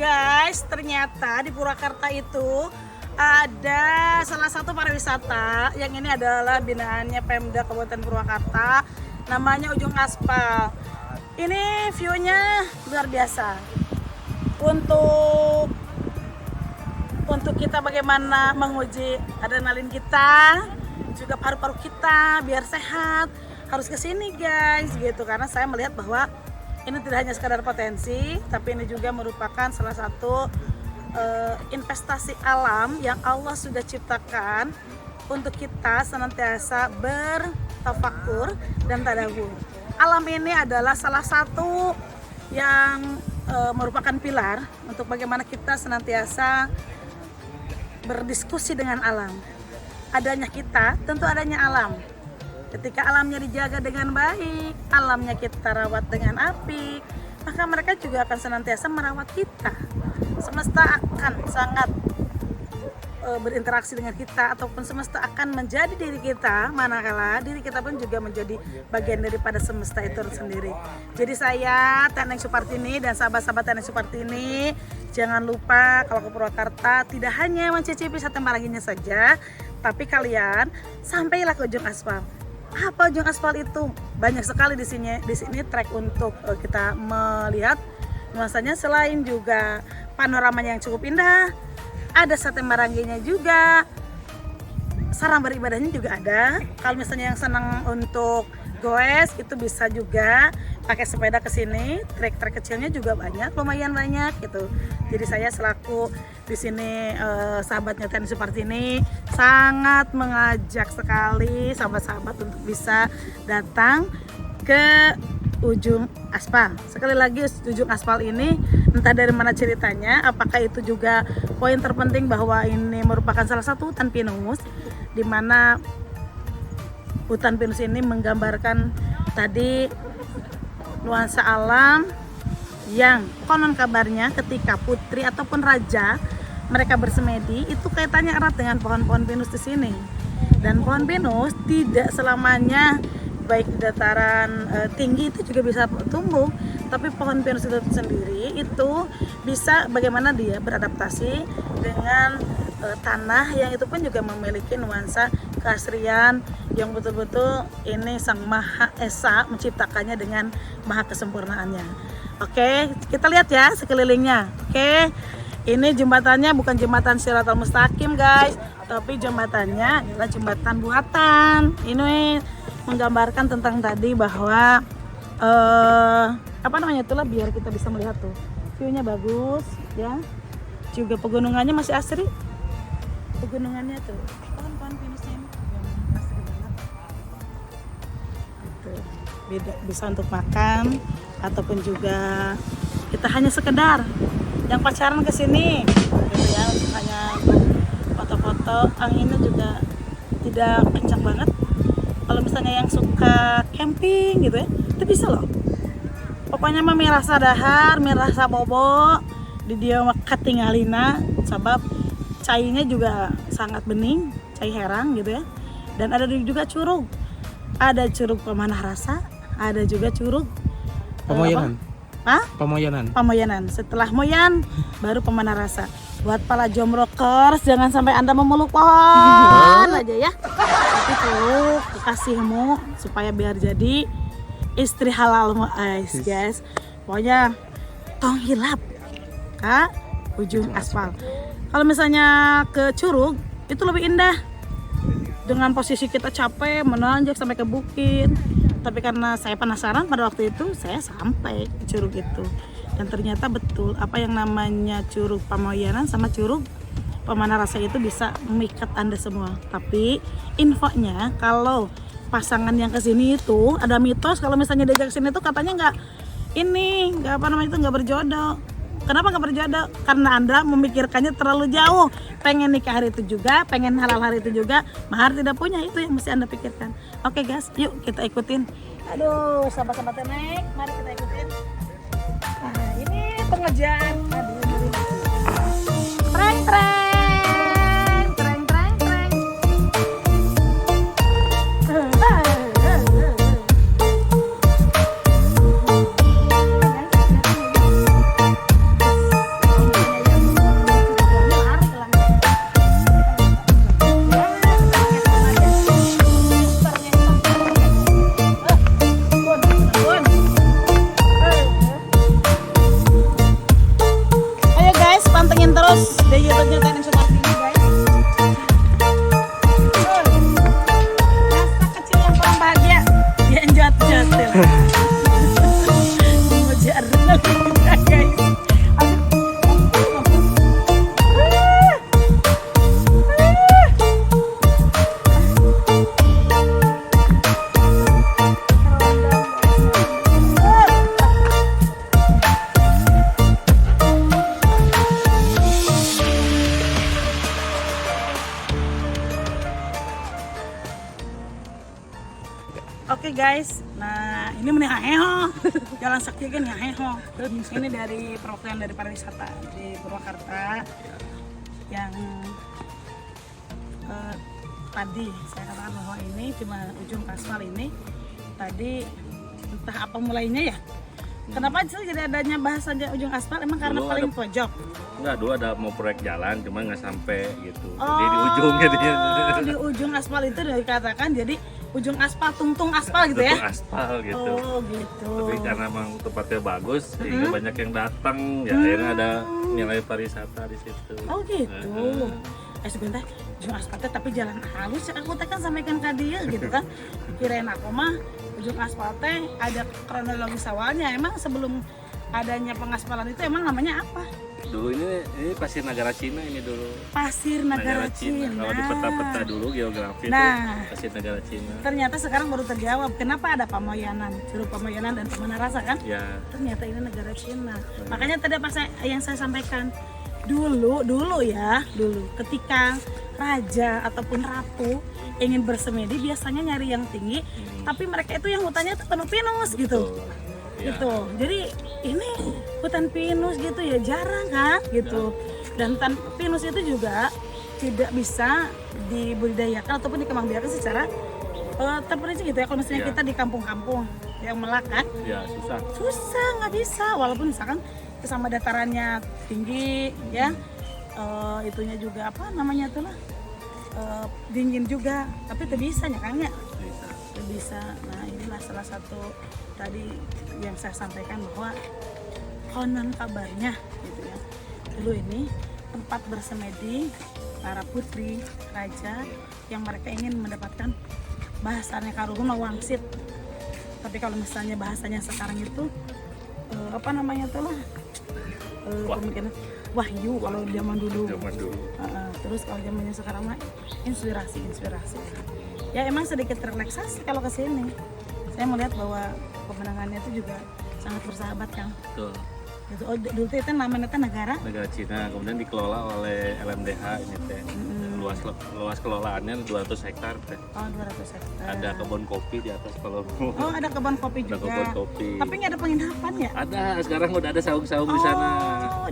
Guys, ternyata di Purwakarta itu ada salah satu pariwisata yang ini adalah binaannya Pemda Kabupaten Purwakarta, namanya Ujung Aspal. Ini view-nya luar biasa. Untuk kita bagaimana menguji adrenalin kita, juga paru-paru kita biar sehat, harus ke sini guys gitu, karena saya melihat bahwa ini tidak hanya sekadar potensi, tapi ini juga merupakan salah satu investasi alam yang Allah sudah ciptakan untuk kita senantiasa bertafakur dan tadabbur. Alam ini adalah salah satu yang merupakan pilar untuk bagaimana kita senantiasa berdiskusi dengan alam. Adanya kita, tentu adanya alam. Ketika alamnya dijaga dengan baik, alamnya kita rawat dengan apik, maka mereka juga akan senantiasa merawat kita. Semesta akan sangat berinteraksi dengan kita, ataupun semesta akan menjadi diri kita, manakala diri kita pun juga menjadi bagian daripada semesta itu sendiri. Jadi saya, Teneng Supartini dan sahabat-sahabat Teneng Supartini, jangan lupa kalau ke Purwakarta tidak hanya mencicipi sate Maraginya saja, tapi kalian sampailah ke Ujung Aspal. Apa Ujung Aspal itu? Banyak sekali di sini trek untuk kita melihat nuansanya, selain juga panoramanya yang cukup indah. Ada sate Maranginya juga, sarang beribadahnya juga ada. Kalau misalnya yang senang untuk goes, itu bisa juga pakai sepeda ke sini. Trek-trek kecilnya juga banyak, lumayan banyak gitu. Jadi saya selaku di sini sahabatnya Teneng Supartini sangat mengajak sekali sahabat-sahabat untuk bisa datang ke Ujung Aspal. Sekali lagi, Ujung Aspal ini entah dari mana ceritanya, apakah itu juga poin terpenting bahwa ini merupakan salah satu hutan pinus, di mana hutan pinus ini menggambarkan tadi nuansa alam yang konon kabarnya ketika putri ataupun raja mereka bersemedi itu kaitannya erat dengan pohon-pohon pinus di sini. Dan pohon pinus tidak selamanya baik di dataran tinggi itu juga bisa tumbuh, tapi pohon pinus itu sendiri itu bisa bagaimana dia beradaptasi dengan tanah yang itu pun juga memiliki nuansa keasrian yang betul-betul ini Sang Maha Esa menciptakannya dengan maha kesempurnaannya. Oke, kita lihat ya sekelilingnya. Oke, ini jembatannya bukan jembatan Shiratal Mustaqim guys, tapi jembatannya adalah jembatan buatan. Ini menggambarkan tentang tadi bahwa itulah biar kita bisa melihat tuh view-nya bagus ya, juga pegunungannya masih asri, pegunungannya tuh pohon-pohon pinusnya ini asri banget gitu. Beda, bisa untuk makan ataupun juga kita hanya sekedar yang pacaran kesini gitu ya, hanya foto-foto. Anginnya juga tidak kencang banget. Kalau misalnya yang suka camping gitu ya, itu bisa loh. Pokoknya mah mirasa dahar, mirasa bobo, di dia katingalina, sebab cainya juga sangat bening, cai herang gitu ya. Dan ada juga curug. Ada curug Pemanah Rasa, ada juga curug Pamoyanan. Pamoyanan. Setelah Moyan baru Pemanah Rasa. Buat para jombrekers, jangan sampai Anda memeluk pohon aja ya. Tapi peluk kekasihmu supaya biar jadi istri halalmu guys. Pokoknya tong hilap ke Ujung Aspal. Kalau misalnya ke curug itu lebih indah. Dengan posisi kita capek menanjak sampai ke bukit. Tapi karena saya penasaran pada waktu itu, saya sampai ke curug itu. Dan ternyata betul apa yang namanya curug Pamoyanan sama curug Pemanah Rasa itu bisa memikat Anda semua. Tapi infonya kalau pasangan yang kesini itu ada mitos kalau misalnya diajak kesini tuh katanya nggak berjodoh. Kenapa nggak berjodoh? Karena Anda memikirkannya terlalu jauh. Pengen nikah hari itu juga, pengen halal hari itu juga, mahar tidak punya, itu yang mesti Anda pikirkan. Oke guys, yuk kita ikutin. Aduh, sahabat-sahabat Teneng, mari kita ikutin. Nah, ini pengerjaan. Aduh, treng. terus di YouTube-nya Tenim Sumartini guys. Masa kecil yang paling bahagia dia jatuh-jatuh. Memuji adrenalin kita guys. Oke guys, nah ini heho, Jalan Sakti kan heho. Ini dari perwakilan dari pariwisata di Purwakarta yang tadi saya katakan bahwa ini cuma ujung aspal ini tadi entah apa mulainya ya. Kenapa sih jadi adanya bahasanya ujung aspal? Emang karena Dulu paling ada- pojok? Enggak, dulu ada mau proyek jalan, cuma nggak sampai gitu. Oh, Jadi di ujung jadinya. di ujung aspal itu dikatakan jadi ujung aspal, tungtung aspal gitu ya? Untuk aspal gitu. Oh gitu. Tapi karena memang tempatnya bagus, sehingga banyak yang datang, ya akhirnya ada nilai pariwisata di situ. Oh gitu. Sebentar, ujung aspalnya tapi jalan halus. Aku teh kan sampaikan ke dia gitu kan. Kirain aku mah ujung aspalnya ada kronologis awalnya. Emang sebelum adanya pengaspalan itu emang namanya apa? Dulu ini Pasir Negara Cina ini dulu. Pasir Negara Cina. Kalau di peta-peta dulu geografi Nah. itu Pasir Negara Cina. Ternyata sekarang baru terjawab kenapa ada Pamoyanan, Curug Pamoyanan dan Tamanarasa kan? Ya, Ternyata ini negara Cina. Makanya tadi pas yang saya sampaikan dulu ketika raja ataupun ratu ingin bersemedi biasanya nyari yang tinggi, tapi mereka itu yang hutannya tuh penuh pinus gitu. betul. Ya. Gitu. Jadi ini hutan pinus gitu ya jarang kan gitu. Dan hutan pinus itu juga tidak bisa dibudidayakan ataupun dikembangbiakan secara terperinci gitu ya. Kalau misalnya Ya. kita di kampung-kampung yang melakat Ya, susah. susah, nggak bisa, walaupun misalkan sama datarannya tinggi ya, itunya juga apa namanya tuh lah, dingin juga, tapi tidak bisa ya Kang ya, Bisa. tidak bisa. Nah inilah salah satu tadi yang saya sampaikan bahwa konon kabarnya gitu ya, dulu ini tempat bersemedi para putri raja yang mereka ingin mendapatkan bahasanya karuhuna wangsit. Tapi kalau misalnya bahasanya sekarang itu apa namanya tuh lah, kemungkinan wahyu kalau zaman dulu. Zaman dulu. Terus kalau zamannya sekarang mah inspirasi. Ya emang sedikit relaksasi kalau ke sini. Saya melihat bahwa pemandangannya itu juga sangat bersahabat Kang. Betul. Gitu. Oh, dulu tuh itu namanya tuh negara. Negara Cina, kemudian dikelola oleh LMDH ini teh. Luas kelolaannya 200 hektar teh. Oh 200 hektar. Ada kebun kopi di atas kalau mau. Oh ada kebun kopi Ada juga. kebun kopi. Tapi nggak ada penginapan ya? Ada, sekarang udah ada saung-saung di sana.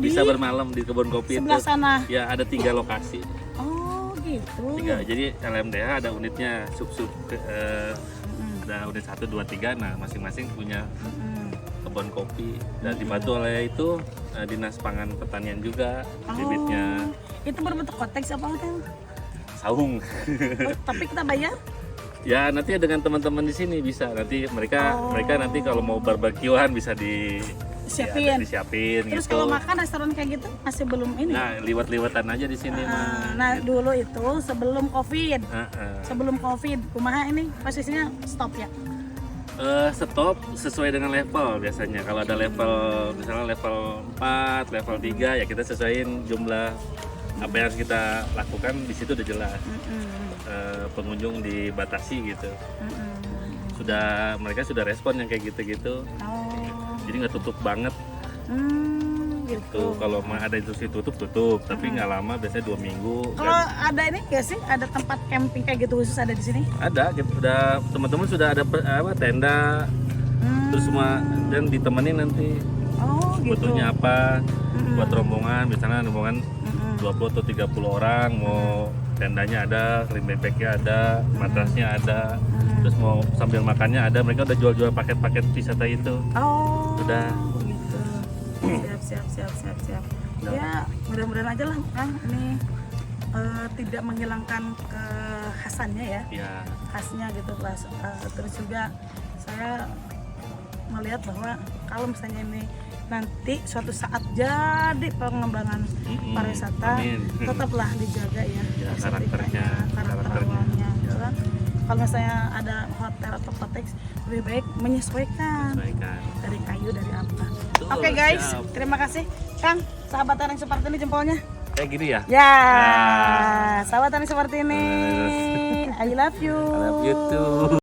Bisa di bermalam di kebun kopi sebelah itu. sana. Ya, ada 3 lokasi. Oh gitu. 3. Jadi LMDH ada unitnya sub-sub ada unit 1, 2, 3. Nah, masing-masing punya kebun kopi dan dibantu oleh itu Dinas Pangan Pertanian juga bibitnya. Itu berbentuk konteks apa kan? Saung. Oh, tapi kita bayar? Ya, nanti dengan teman-teman di sini bisa. Nanti mereka nanti kalau mau barbekyuan bisa Siapin. disiapin Terus gitu. kalau makan restoran kayak gitu masih belum ini. Nah, liwat-liwatan aja di sini mah. Nah dulu itu sebelum COVID. Heeh. Sebelum COVID, kumaha ini posisinya stop ya. Stop sesuai dengan level biasanya. Kalau ada level misalnya level 4, level 3 ya kita sesuaiin jumlah apa yang harus kita lakukan di situ udah jelas. Pengunjung dibatasi gitu. Mereka sudah respon yang kayak gitu-gitu. Oh, Jadi nggak tutup banget. gitu. Tuh kalau mau ada instruksi tutup, tapi nggak lama, biasanya 2 minggu. Kalau ada ini nggak sih, ada tempat camping kayak gitu khusus ada di sini? Ada, udah teman-teman sudah ada tenda, terus semua dan ditemenin nanti. Oh gitu. Butuhnya apa buat rombongan, misalnya rombongan 20 atau 30 orang, mau tendanya ada, sleeping bagnya ada, matrasnya ada, terus mau sambil makannya ada. Mereka udah jual-jual paket-paket wisata itu. Oh. Udah. Gitu. Siap. Ya mudah-mudahan aja lah Kang ini tidak menghilangkan kekhasannya ya. Ya, Khasnya gitu Mas. Terus juga saya melihat bahwa kalau misalnya ini nanti suatu saat jadi pengembangan pariwisata, Amin. tetaplah dijaga ya, Ya, estetikanya, karakter awalnya, gitu kan. Kalau misalnya ada hotel atau koteks, lebih baik menyesuaikan Baikkan. dari kayu, dari apa. Betul, Oke guys, siap. terima kasih Kang. Sahabatan yang seperti ini jempolnya. Kayak gini ya. Ya, sahabatan yang seperti ini. I love you. I love you too.